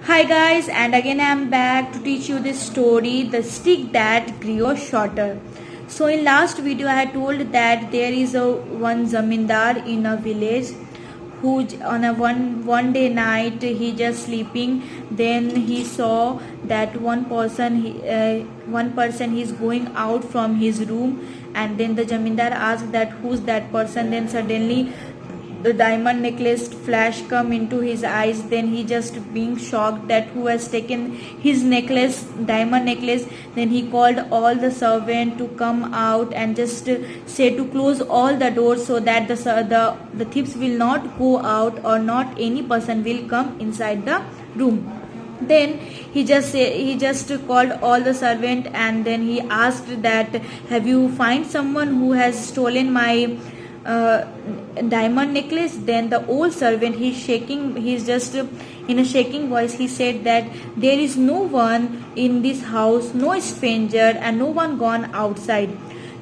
Hi guys, and again I am back to teach you this story, the stick that grew shorter. So in last video I had told that there is a one zamindar in a village who on a one day night he just sleeping. Then he saw that one person he's going out from his room, and then the zamindar asked that who's that person. Then suddenly the diamond necklace flash come into his eyes. Then he just being shocked that who has taken his necklace, diamond necklace. Then he called all the servant to come out and just say to close all the doors so that the thieves will not go out or not any person will come inside the room. Then he just called all the servant, and then he asked that have you find someone who has stolen my diamond necklace. Then the old servant, he's just in a shaking voice, he said that there is no one in this house, no stranger, and no one gone outside.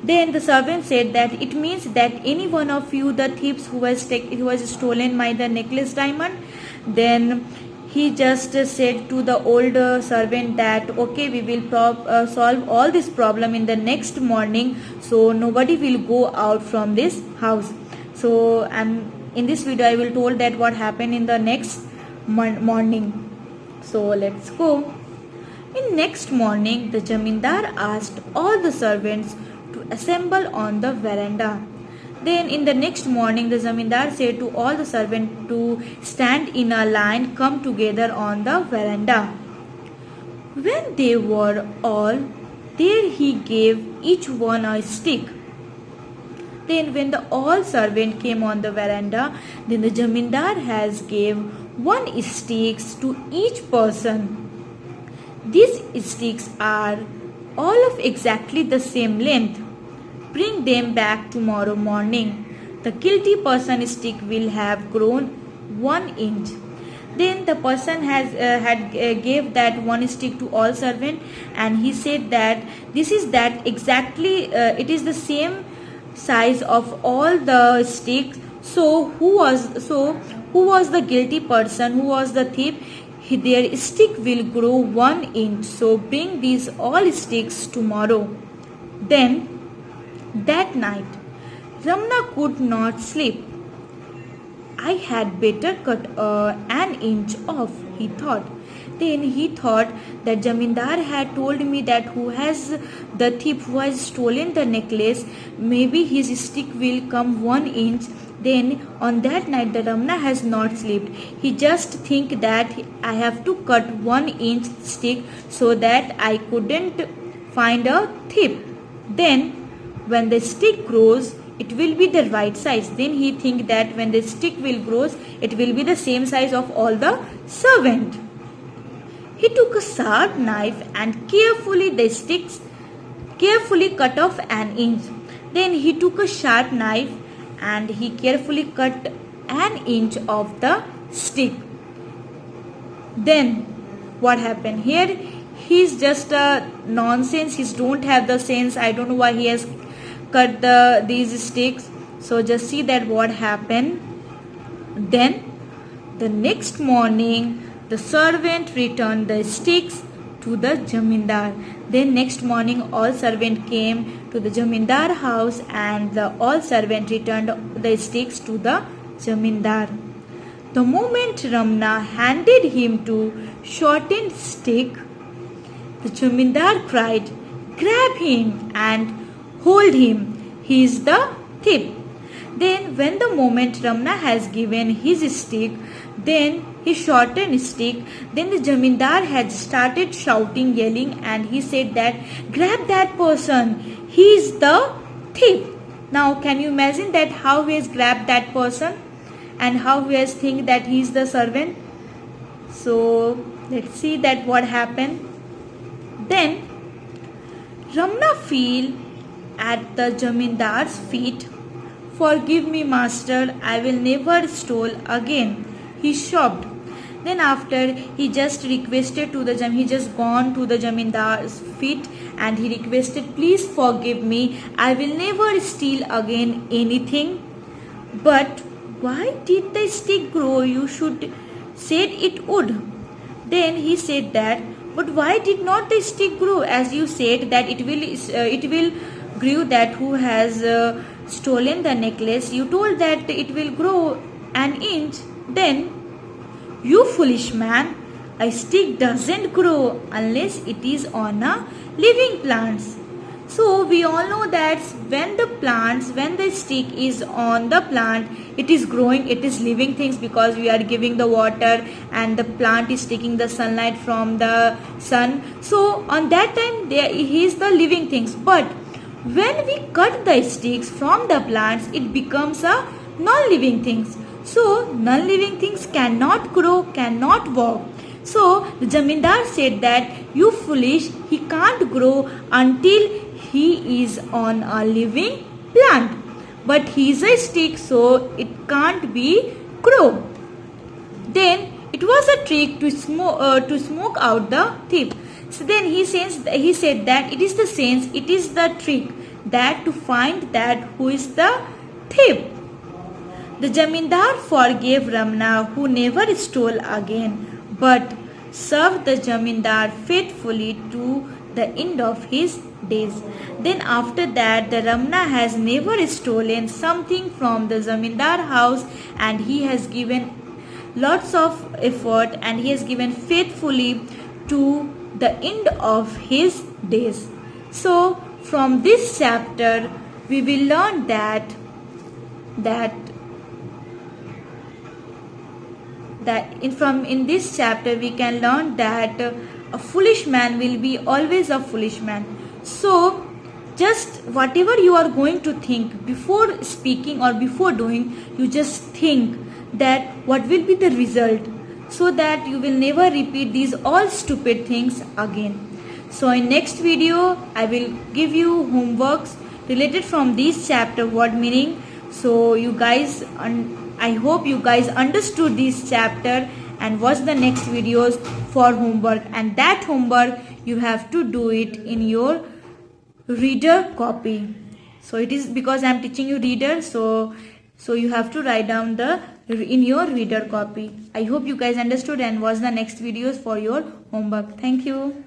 Then the servant said that it means that any one of you the thieves who has stolen my the necklace diamond. Then he just said to the old servant that okay, we will solve all this problem in the next morning, so nobody will go out from this house. So in this video I will told that what happened in the next morning. So let's go. In next morning, the zamindar asked all the servants to assemble on the veranda. Then in the next morning, the zamindar said to all the servants to stand in a line, come together on the veranda. When they were all there, he gave each one a stick. Then when the all servant came on the veranda, then the zamindar has gave one sticks to each person. These sticks are all of exactly the same length. Bring them back tomorrow morning. The guilty person's stick will have grown 1 inch. Then the person gave that one stick to all servant, and he said that this is that exactly it is the same size of all the sticks. So who was the guilty person? Who was the thief? Their stick will grow 1 inch. So bring these all sticks tomorrow. Then that night, Ramna could not sleep. I had better cut an inch off, he thought. Then he thought that Jamindar had told me that the thief who has stolen the necklace, maybe his stick will come 1 inch. Then on that night the Ramna has not slept. He just think that I have to cut 1 inch stick so that I couldn't find a thief. Then when the stick grows, it will be the right size. Then he think that when the stick will grows, it will be the same size of all the servant. He took a sharp knife and carefully cut off an inch. Then he took a sharp knife and he carefully cut an inch of the stick. Then what happened here? He's just a nonsense. He don't have the sense. I don't know why he has cut these sticks. So just see that what happened. Then the next morning the servant returned the sticks to the zamindar. Then next morning all servant came to the zamindar house, and all servant returned the sticks to the zamindar. The moment Ramna handed him to shortened stick, the zamindar cried, "Grab him and hold him. He is the thief." Then when the moment Ramna has given his stick, then his shortened stick, then the zamindar had started shouting, yelling, and he said that grab that person. He is the thief. Now can you imagine that how he has grabbed that person and how he has think that he is the servant. So let's see that what happened. Then Ramna fell at the zamindar's feet. "Forgive me, master, I will never steal again," he sobbed. Then after he just gone to the zamindar's feet and he requested, "Please forgive me, I will never steal again anything." "But why did the stick grow? You should said it would." Then he said that, but why did not the stick grow? As you said that it will grow that who has stolen the necklace. You told that it will grow an inch. Then, you foolish man, a stick doesn't grow unless it is on a living plants. So we all know that when the stick is on the plant, it is growing, it is living things, because we are giving the water and the plant is taking the sunlight from the sun. So on that time there is the living things. But when we cut the sticks from the plants, it becomes a non-living things. So non-living things cannot grow, cannot walk. So the Zamindar said that, you foolish, he can't grow until he is on a living plant. But he is a stick, so it can't be grow. Then it was a trick to smoke out the thief. So then he said that it is the sense, it is the trick that to find that who is the thief. The Zamindar forgave Ramna, who never stole again, but served the Zamindar faithfully to the end of his days. Then after that, the Ramna has never stolen something from the Zamindar house, and he has given lots of effort and he has given faithfully to the end of his days. So from this chapter we will learn that in this chapter we can learn that a foolish man will be always a foolish man. So just whatever you are going to think before speaking or before doing, you just think that what will be the result, so that you will never repeat these all stupid things again. So in next video I will give you homeworks related from this chapter word meaning. So you guys, I hope you guys understood this chapter and watch the next videos for homework, and that homework you have to do it in your reader copy. So it is because I am teaching you reader, so you have to write down in your reader copy. I hope you guys understood and watch the next videos for your homework. Thank you.